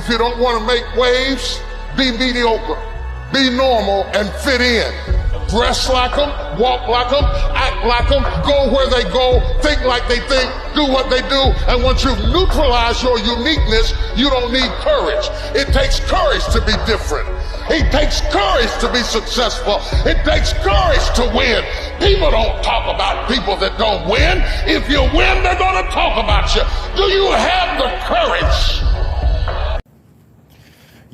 If you don't want to make waves, be mediocre, be normal, and fit in. Dress like them, walk like them, act like them, go where they go, think like they think, do what they do. And once you've neutralized your uniqueness, you don't need courage. It takes courage to be different. It takes courage to be successful. It takes courage to win. People don't talk about people that don't win. If you win, they're going to talk about you. Do you have the courage?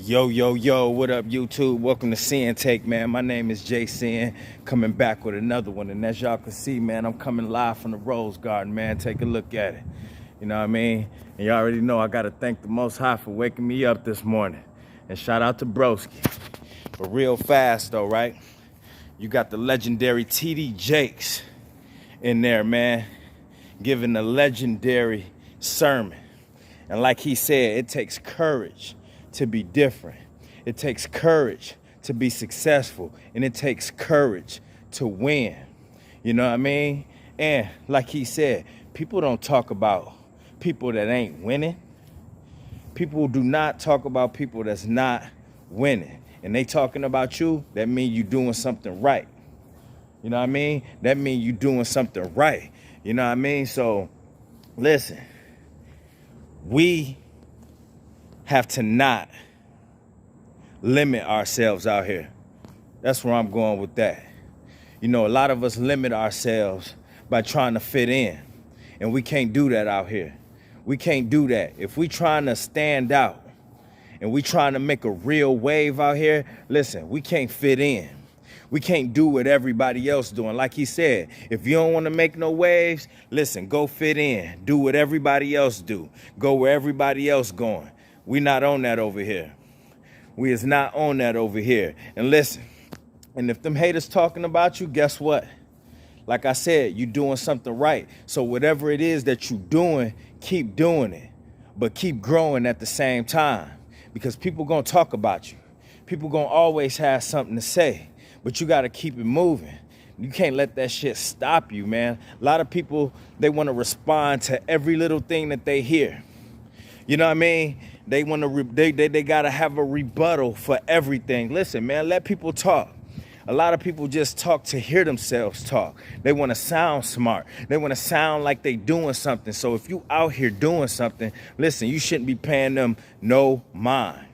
Yo, what up, YouTube? Welcome to Sinn-Take, man. My name is Sinn, coming back with another one. And as y'all can see, man, I'm coming live from the Rose Garden, man. Take a look at it. You know what I mean? And y'all already know I got to thank the Most High for waking me up this morning. And shout out to Broski. But real fast, though, right? You got the legendary T.D Jakes in there, man, giving a legendary sermon. And like he said, it takes courage to be different. It takes courage to be successful, and it takes courage to win. You know what I mean? And like he said, people don't talk about people that ain't winning. People do not talk about people that's not winning. And they talking about you, that mean you doing something right. You know what I mean? That mean you doing something right. You know what I mean? So listen, we have to not limit ourselves out here. That's where I'm going with that. You know, a lot of us limit ourselves by trying to fit in, and we can't do that out here. We can't do that. If we trying to stand out and we trying to make a real wave out here, listen, we can't fit in. We can't do what everybody else doing. Like he said, if you don't want to make no waves, listen, go fit in. Do what everybody else do. Go where everybody else going. We not on that over here. We is not on that over here. And listen, and if them haters talking about you, guess what? Like I said, you doing something right. So whatever it is that you doing, keep doing it. But keep growing at the same time. Because people gonna talk about you. People gonna always have something to say. But you gotta keep it moving. You can't let that shit stop you, man. A lot of people, they wanna respond to every little thing that they hear. You know what I mean? They want to, they gotta have a rebuttal for everything. Listen, man, let people talk. A lot of people just talk to hear themselves talk. They want to sound smart. They want to sound like they doing something. So if you out here doing something, listen, you shouldn't be paying them no mind.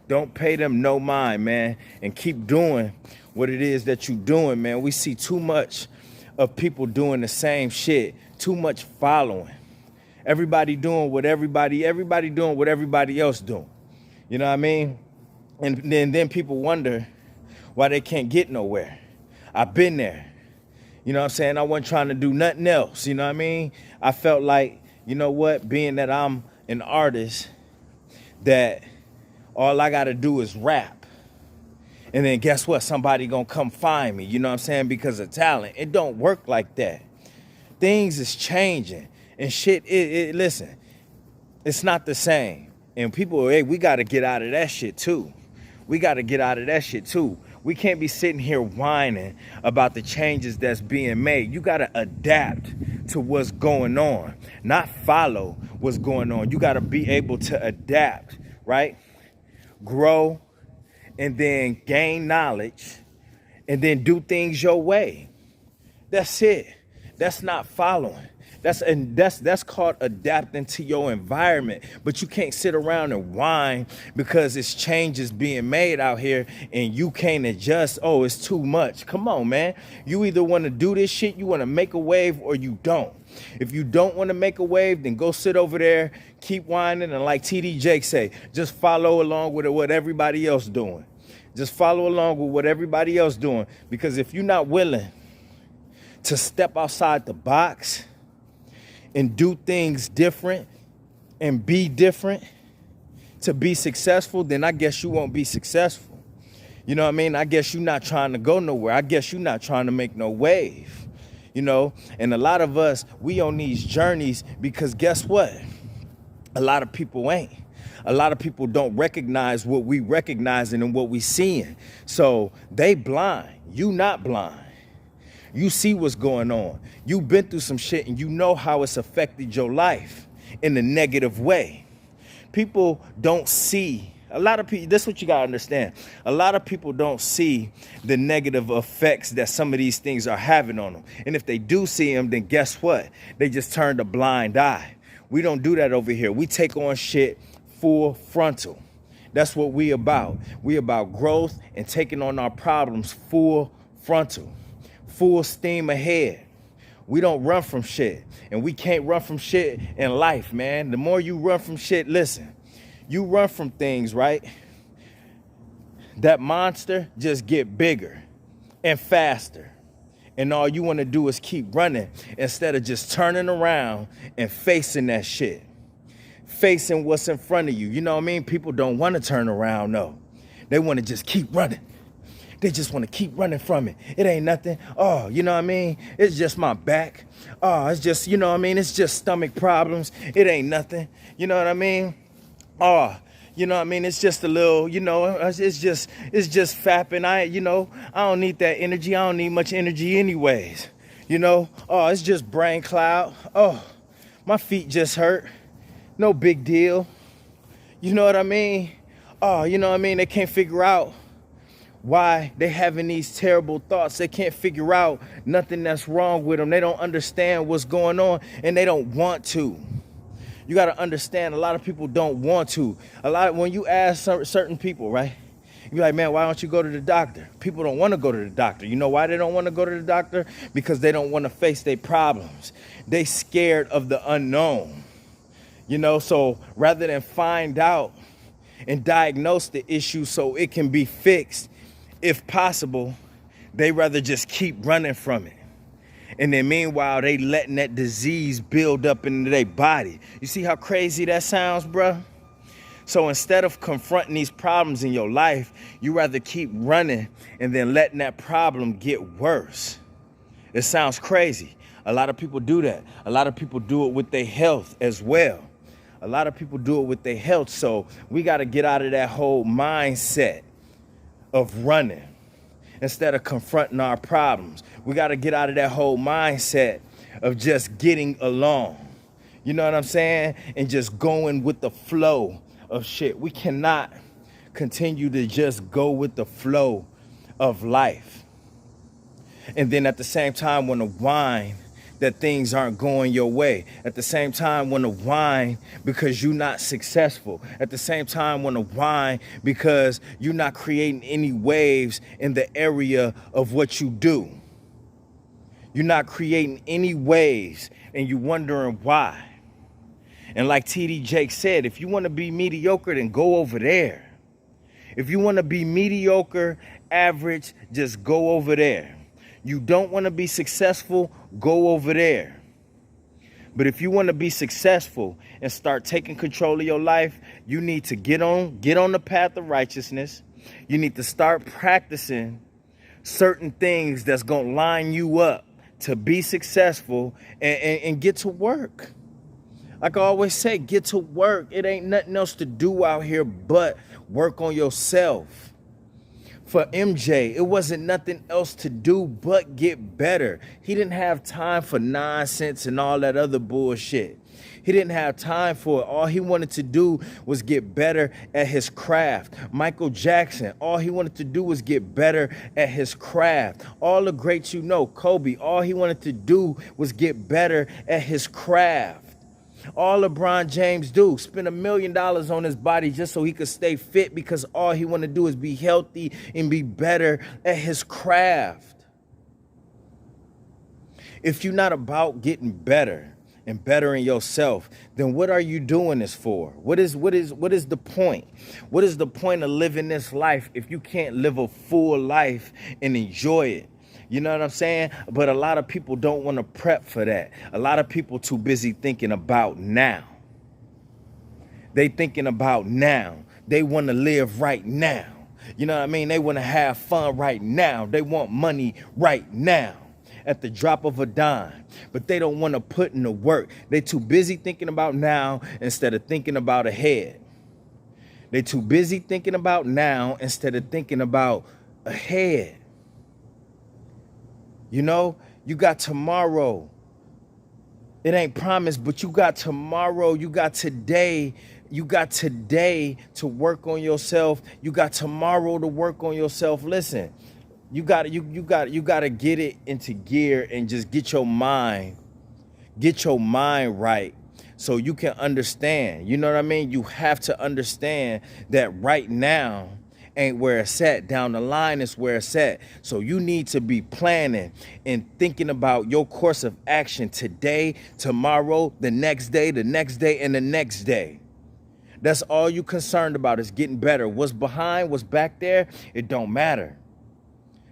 Don't pay them no mind, man, and keep doing what it is that you doing, man. We see too much of people doing the same shit, too much following. Everybody doing what everybody doing what everybody else doing. You know what I mean? And then people wonder why they can't get nowhere. I've been there. You know what I'm saying? I wasn't trying to do nothing else. You know what I mean? I felt like, you know what, being that I'm an artist, that all I got to do is rap. And then guess what? Somebody gonna come find me, you know what I'm saying? Because of talent. It don't work like that. Things is changing. And shit, listen, it's not the same. And people, hey, we got to get out of that shit too. We got to get out of that shit too. We can't be sitting here whining about the changes that's being made. You got to adapt to what's going on, not follow what's going on. You got to be able to adapt, right? Grow, and then gain knowledge, and then do things your way. That's it. That's not following. That's called adapting to your environment. But you can't sit around and whine because it's changes being made out here and you can't adjust. Oh, it's too much. Come on, man. You either want to do this shit, you want to make a wave, or you don't. If you don't want to make a wave, then go sit over there, keep whining, and like T.D Jakes say, just follow along with what everybody else doing. Just follow along with what everybody else doing. Because if you're not willing to step outside the box and do things different and be different to be successful, then I guess you won't be successful. You know what I mean? I guess you're not trying to go nowhere. I guess you're not trying to make no wave, you know? And a lot of us, we on these journeys because guess what? A lot of people ain't. A lot of people don't recognize what we recognizing and what we seeing. So they blind. You not blind. You see what's going on. You've been through some shit and you know how it's affected your life in a negative way. People don't see. A lot of people, this is what you gotta understand. A lot of people don't see the negative effects that some of these things are having on them. And if they do see them, then guess what? They just turned a blind eye. We don't do that over here. We take on shit full frontal. That's what we about. We about growth and taking on our problems full frontal, full steam ahead. We don't run from shit, and we can't run from shit in life, man. The more you run from shit, listen, you run from things, right? That monster just get bigger and faster. And all you want to do is keep running instead of just turning around and facing that shit. Facing what's in front of you. You know what I mean? People don't want to turn around, no. They want to just keep running. They just want to keep running from it. It ain't nothing. Oh, you know what I mean? It's just my back. Oh, it's just, you know what I mean? It's just stomach problems. It ain't nothing. You know what I mean? Oh, you know what I mean? It's just a little, you know, it's just fapping. I don't need that energy. I don't need much energy anyways. You know? Oh, it's just brain cloud. Oh, my feet just hurt. No big deal. You know what I mean? Oh, you know what I mean? They can't figure out why they having these terrible thoughts. They can't figure out nothing that's wrong with them. They don't understand what's going on, and they don't want to. You got to understand, a lot of people don't want to. When you ask certain people, right? You be like, man, why don't you go to the doctor? People don't want to go to the doctor. You know why they don't want to go to the doctor? Because they don't want to face their problems. They scared of the unknown. You know, so rather than find out and diagnose the issue so it can be fixed, if possible, they rather just keep running from it. And then meanwhile, they letting that disease build up into their body. You see how crazy that sounds, bruh? So instead of confronting these problems in your life, you rather keep running and then letting that problem get worse. It sounds crazy. A lot of people do that. A lot of people do it with their health as well. A lot of people do it with their health. So we got to get out of that whole mindset of running instead of confronting our problems. We got to get out of that whole mindset of just getting along. You know what I'm saying? And just going with the flow of shit. We cannot continue to just go with the flow of life. And then at the same time want to whine that things aren't going your way. At the same time want to whine because you're not successful. At the same time want to whine because you're not creating any waves in the area of what you do. You're not creating any waves and you're wondering why. And like T.D Jakes said, if you want to be mediocre, then go over there. If you want to be mediocre, average, just go over there. You don't want to be successful, go over there. But if you want to be successful and start taking control of your life, you need to get on the path of righteousness. You need to start practicing certain things that's going to line you up to be successful and get to work. Like I always say, get to work. It ain't nothing else to do out here but work on yourself. For MJ, it wasn't nothing else to do but get better. He didn't have time for nonsense and all that other bullshit. He didn't have time for it. All he wanted to do was get better at his craft. Michael Jackson, all he wanted to do was get better at his craft. All the greats you know, Kobe, all he wanted to do was get better at his craft. All LeBron James do, spend $1 million on his body just so he could stay fit because all he want to do is be healthy and be better at his craft. If you're not about getting better and bettering yourself, then what are you doing this for? What is the point? What is the point of living this life if you can't live a full life and enjoy it? You know what I'm saying? But a lot of people don't want to prep for that. A lot of people too busy thinking about now. They thinking about now. They want to live right now. You know what I mean? They want to have fun right now. They want money right now at the drop of a dime. But they don't want to put in the work. They too busy thinking about now instead of thinking about ahead. They too busy thinking about now instead of thinking about ahead. You know, you got tomorrow. It ain't promised, but you got tomorrow. You got today. You got today to work on yourself. You got tomorrow to work on yourself. Listen, you gotta get it into gear and just get your mind right so you can understand. You know what I mean? You have to understand that right now ain't where it's at. Down the line is where it's at. So you need to be planning and thinking about your course of action today, tomorrow, the next day, and the next day. That's all you concerned about is getting better. What's behind, what's back there, it don't matter.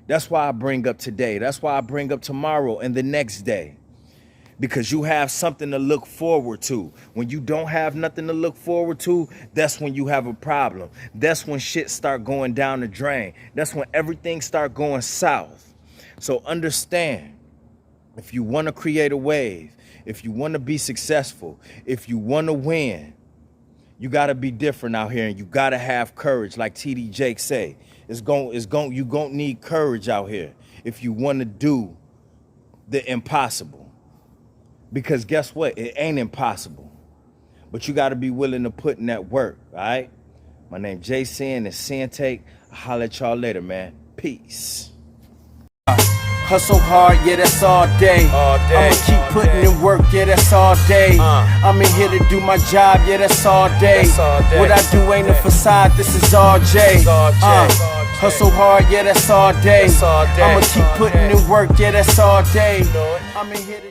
That's why I bring up today. That's why I bring up tomorrow and the next day. Because you have something to look forward to. When you don't have nothing to look forward to, that's when you have a problem. That's when shit start going down the drain. That's when everything start going south. So understand, if you want to create a wave, if you want to be successful, if you want to win, you got to be different out here, and you got to have courage. Like T.D Jakes say, you gonna need courage out here if you want to do the impossible. Because guess what? It ain't impossible. But you got to be willing to put in that work, all right? My name J Sin, it's Sinn-Take. I'll holler at y'all later, man. Peace. Hustle hard, yeah, that's all day. I'ma keep putting in work, yeah, that's all day. I'm in here to do my job, yeah, that's all day. What I do ain't a facade, this is all J. Hustle hard, yeah, that's all day. I'ma keep putting in work, yeah, that's all day. I'm in here to